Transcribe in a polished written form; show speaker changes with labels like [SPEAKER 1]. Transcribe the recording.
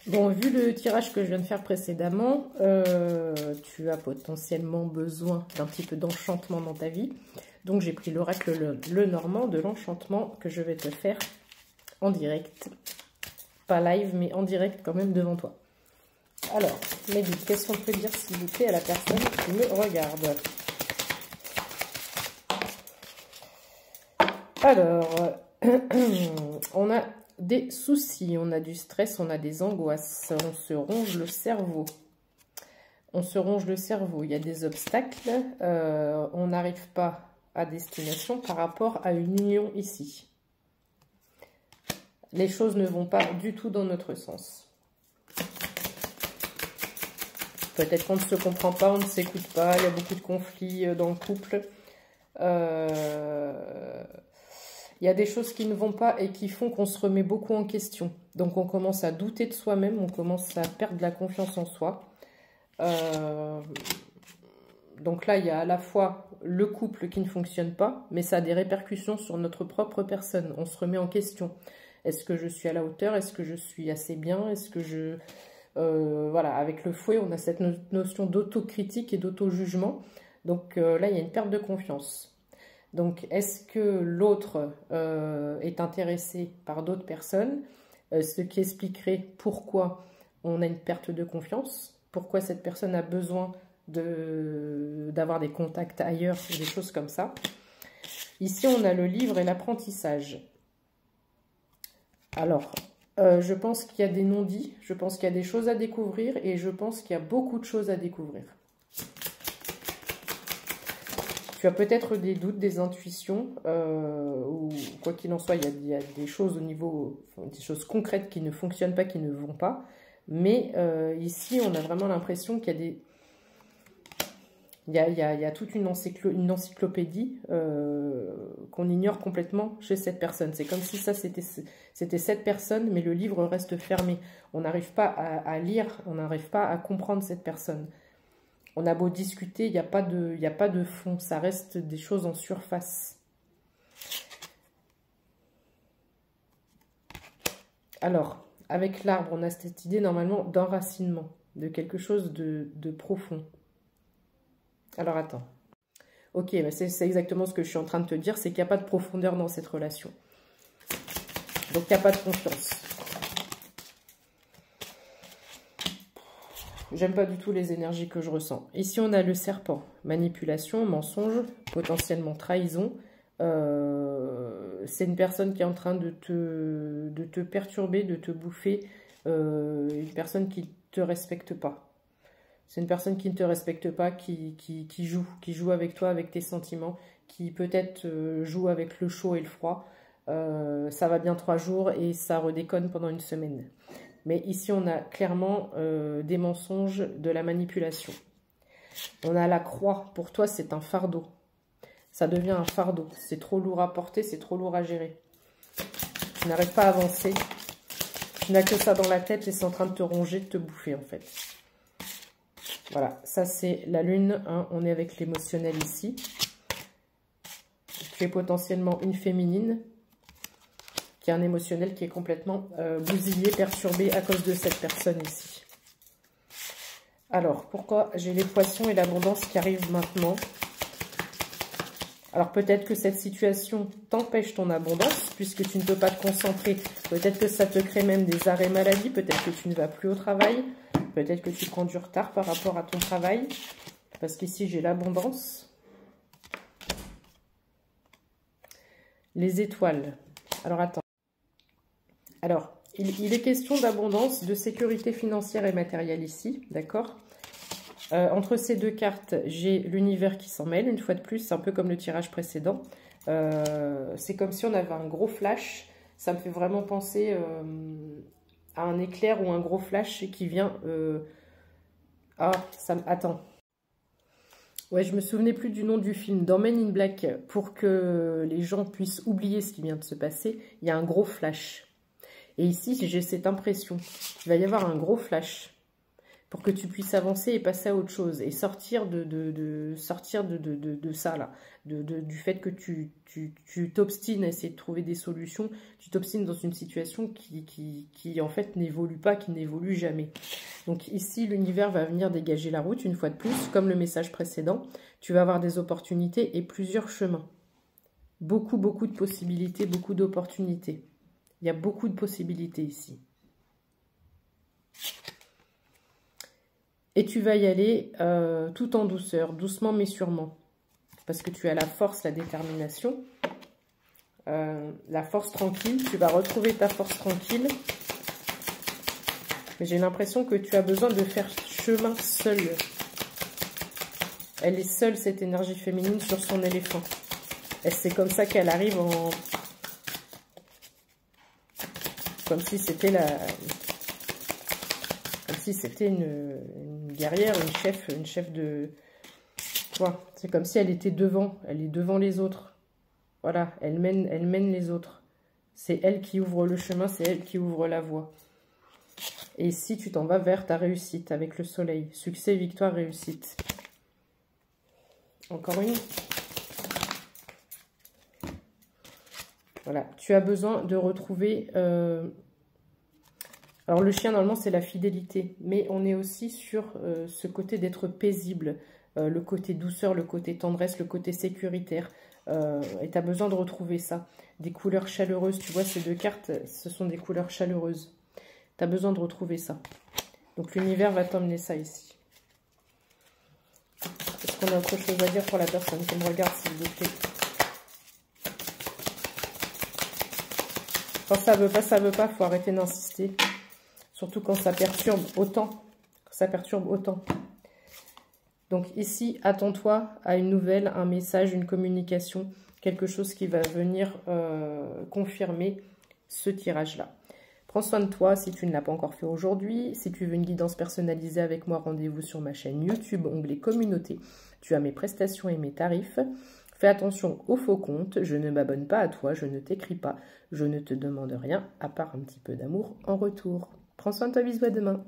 [SPEAKER 1] Bon, vu le tirage que je viens de faire précédemment, tu as potentiellement besoin d'un petit peu d'enchantement dans ta vie. Donc, j'ai pris l'oracle le Normand de l'enchantement que je vais te faire en direct. Pas live, mais en direct quand même devant toi. Alors, Mehdi, qu'est-ce qu'on peut dire s'il vous plaît à la personne qui me regarde? Alors, on a des soucis, on a du stress, on a des angoisses, on se ronge le cerveau. On se ronge le cerveau, il y a des obstacles, on n'arrive pas à destination par rapport à une union ici. Les choses ne vont pas du tout dans notre sens. Peut-être qu'on ne se comprend pas, on ne s'écoute pas, il y a beaucoup de conflits dans le couple. Il y a des choses qui ne vont pas et qui font qu'on se remet beaucoup en question. Donc on commence à douter de soi-même, on commence à perdre la confiance en soi. Donc là, il y a à la fois le couple qui ne fonctionne pas, mais ça a des répercussions sur notre propre personne. On se remet en question. Est-ce que je suis à la hauteur? Est-ce que je suis assez bien? Est-ce que je... voilà, avec le fouet, on a cette notion d'autocritique et d'auto-jugement. Donc là, il y a une perte de confiance. Donc, est-ce que l'autre est intéressé par d'autres personnes? Ce qui expliquerait pourquoi on a une perte de confiance, pourquoi cette personne a besoin d'avoir des contacts ailleurs, des choses comme ça. Ici, on a le livre et l'apprentissage. Alors, je pense qu'il y a des non-dits, je pense qu'il y a des choses à découvrir et je pense qu'il y a beaucoup de choses à découvrir. Tu as peut-être des doutes, des intuitions, ou quoi qu'il en soit, il y a des choses au niveau, des choses concrètes qui ne fonctionnent pas, qui ne vont pas. Mais ici, on a vraiment l'impression qu'il y a des... Il y a toute une encyclopédie qu'on ignore complètement chez cette personne. C'est comme si ça, c'était cette personne, mais le livre reste fermé. On n'arrive pas à lire, on n'arrive pas à comprendre cette personne. On a beau discuter, il n'y a pas de fond, ça reste des choses en surface. Alors, avec l'arbre, on a cette idée normalement d'enracinement, de quelque chose de profond. Alors, attends. Ok, c'est exactement ce que je suis en train de te dire, c'est qu'il n'y a pas de profondeur dans cette relation. Donc, il n'y a pas de confiance. J'aime pas du tout les énergies que je ressens. Ici, on a le serpent. Manipulation, mensonge, potentiellement trahison. C'est une personne qui est en train de te perturber, de te bouffer. Une personne qui ne te respecte pas. C'est une personne qui ne te respecte pas, qui joue avec toi, avec tes sentiments, qui peut-être joue avec le chaud et le froid. Ça va bien 3 jours et ça redéconne pendant une semaine. Mais ici, on a clairement des mensonges, de la manipulation. On a la croix. Pour toi, c'est un fardeau. Ça devient un fardeau. C'est trop lourd à porter, c'est trop lourd à gérer. Tu n'arrives pas à avancer. Tu n'as que ça dans la tête et c'est en train de te ronger, de te bouffer, en fait. Voilà, ça c'est la lune. Hein. On est avec l'émotionnel ici. Tu es potentiellement une féminine qui a un émotionnel qui est complètement bousillé, perturbé à cause de cette personne ici. Alors, pourquoi j'ai les poissons et l'abondance qui arrivent maintenant? Alors, peut-être que cette situation t'empêche ton abondance, puisque tu ne peux pas te concentrer. Peut-être que ça te crée même des arrêts maladie, peut-être que tu ne vas plus au travail, peut-être que tu prends du retard par rapport à ton travail, parce qu'ici, j'ai l'abondance. Les étoiles. Alors, attends. Alors, il est question d'abondance, de sécurité financière et matérielle ici, d'accord? Entre ces deux cartes, j'ai l'univers qui s'en mêle, une fois de plus, c'est un peu comme le tirage précédent. C'est comme si on avait un gros flash, ça me fait vraiment penser à un éclair ou un gros flash qui vient... Attends. Ouais, je me souvenais plus du nom du film, dans Men in Black, pour que les gens puissent oublier ce qui vient de se passer, il y a un gros flash. Et ici, j'ai cette impression qu'il va y avoir un gros flash. pour que tu puisses avancer et passer à autre chose et sortir sortir de ça là, du fait que tu t'obstines à essayer de trouver des solutions, tu t'obstines dans une situation qui en fait n'évolue pas, qui n'évolue jamais. Donc ici, l'univers va venir dégager la route une fois de plus, comme le message précédent. Tu vas avoir des opportunités et plusieurs chemins. Beaucoup de possibilités, beaucoup d'opportunités. Il y a beaucoup de possibilités ici. Et tu vas y aller tout en douceur, doucement mais sûrement. Parce que tu as la force, la détermination, la force tranquille. Tu vas retrouver ta force tranquille. Mais j'ai l'impression que tu as besoin de faire chemin seul. Elle est seule, cette énergie féminine, sur son éléphant. C'est comme ça qu'elle arrive en... Comme si c'était une guerrière, une chef de... C'est comme si elle était devant. Elle est devant les autres. Voilà, elle mène les autres. C'est elle qui ouvre le chemin, c'est elle qui ouvre la voie. Et ici, tu t'en vas vers ta réussite avec le soleil. Succès, victoire, réussite. Encore une. Voilà, tu as besoin de retrouver... Alors, le chien, normalement, c'est la fidélité. Mais on est aussi sur ce côté d'être paisible. Le côté douceur, le côté tendresse, le côté sécuritaire. Et tu as besoin de retrouver ça. Des couleurs chaleureuses. Tu vois, ces deux cartes, ce sont des couleurs chaleureuses. Tu as besoin de retrouver ça. Donc, l'univers va t'emmener ça ici. Est-ce qu'on a autre chose à dire pour la personne qui me regarde, s'il vous plaît? Quand ça veut pas, faut arrêter d'insister. Surtout quand ça perturbe autant. Donc ici, attends-toi à une nouvelle, un message, une communication, quelque chose qui va venir confirmer ce tirage-là. Prends soin de toi si tu ne l'as pas encore fait aujourd'hui. Si tu veux une guidance personnalisée avec moi, rendez-vous sur ma chaîne YouTube, onglet communauté. Tu as mes prestations et mes tarifs. Fais attention aux faux comptes. Je ne m'abonne pas à toi, je ne t'écris pas. Je ne te demande rien, à part un petit peu d'amour en retour. Prends soin de toi, bisous, à demain.